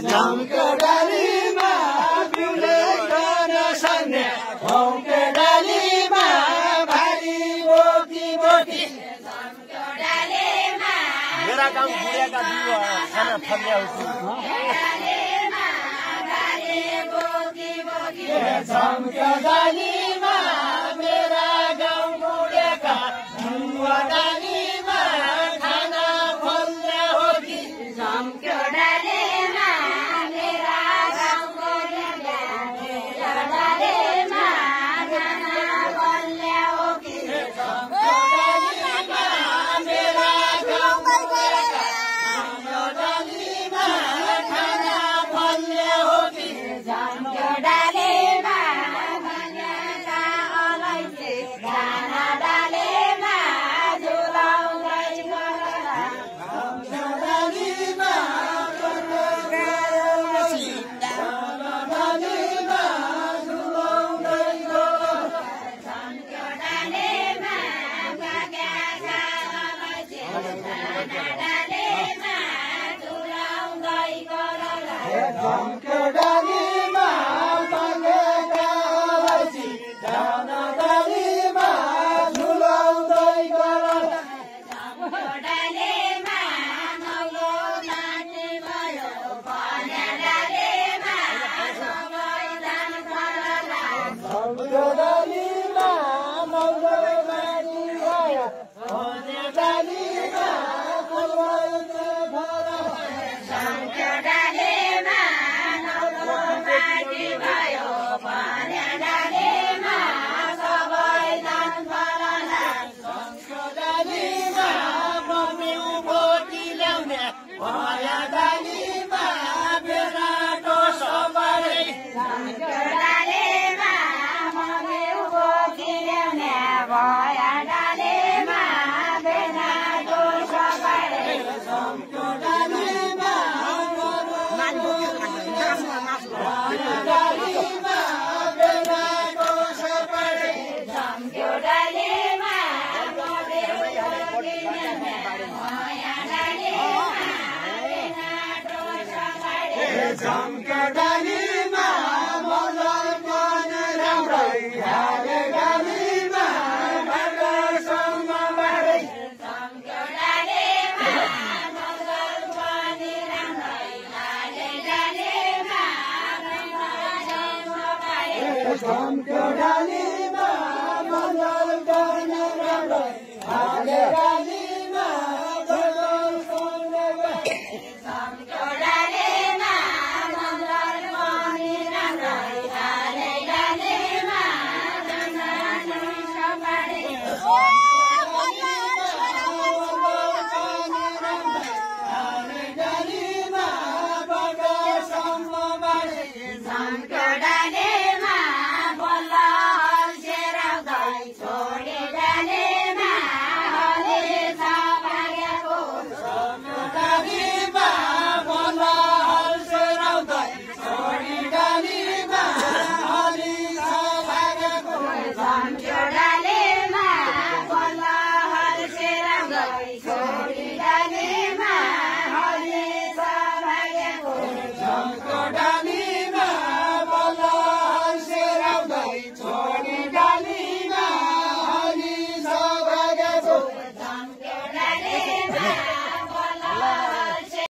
झम्क्यो डालीमा बिउले गर्न सक्ने झम्क्यो डालीमा भारी बोकी बोकी मेरा गाउँ बुढियाका बिउ खाना फल्याउँछु झम्क्यो डालीमा मेरा गाउँ बुढियाका बिउवा डालीमा खाना फल्या हो कि झम्क्यो डालीमा मेरा गाउँ बुढियाका बिउवा डालीमा खाना फल्या हो कि झम्क्यो डालीमा मेरा गाउँ बुढियाका बिउवा डालीमा खाना फल्या हो कि झम्क्यो डालीमा धनियाँका अलैँची खाना डालीमा झुलाउँदै गरला झम्क्यो डालीमा डालीमा झुलाउँदै गरला झम्क्यो डालीमा भाग्यका अलैँची खाना डालीमा झुलाउँदै गरला झम्क्यो डालीमा बगेका अलैँची दाना डालीमा झुलाउँदै गरला झम्क्यो डालीमा नौलो माटी भयो भन्या डालीमा सबै दान गरला झम्क्यो डालीमा मौलो माटी भयो भने डालीमा फुलवाइले भरला झम्क्यो डालीमा नौलो माटी भयो भन्या डालीमा सबै दान गरला झम्क्यो डालीमा मम्मी बोकी ल्याउने भया डालीमा बेराटो सबै झम्क्यो डालीमा मम्मी बोकी ल्याउने भया डालीमा बेनाको सबै झम्क्यो डालीमा डालीमा बेराटो सबै झम्क्यो डालीमा मम्मी बोकी ल्याउने भया डालीमा बेनाको सबै झम्क्यो डालीमा मलर पनि राम्रै हाले डालीमा भागसँग बाँडै झम्क्यो डालीमा मगर पनि राम्रै हाले डालीमा भागसँग बाँडै झम्क्यो डाली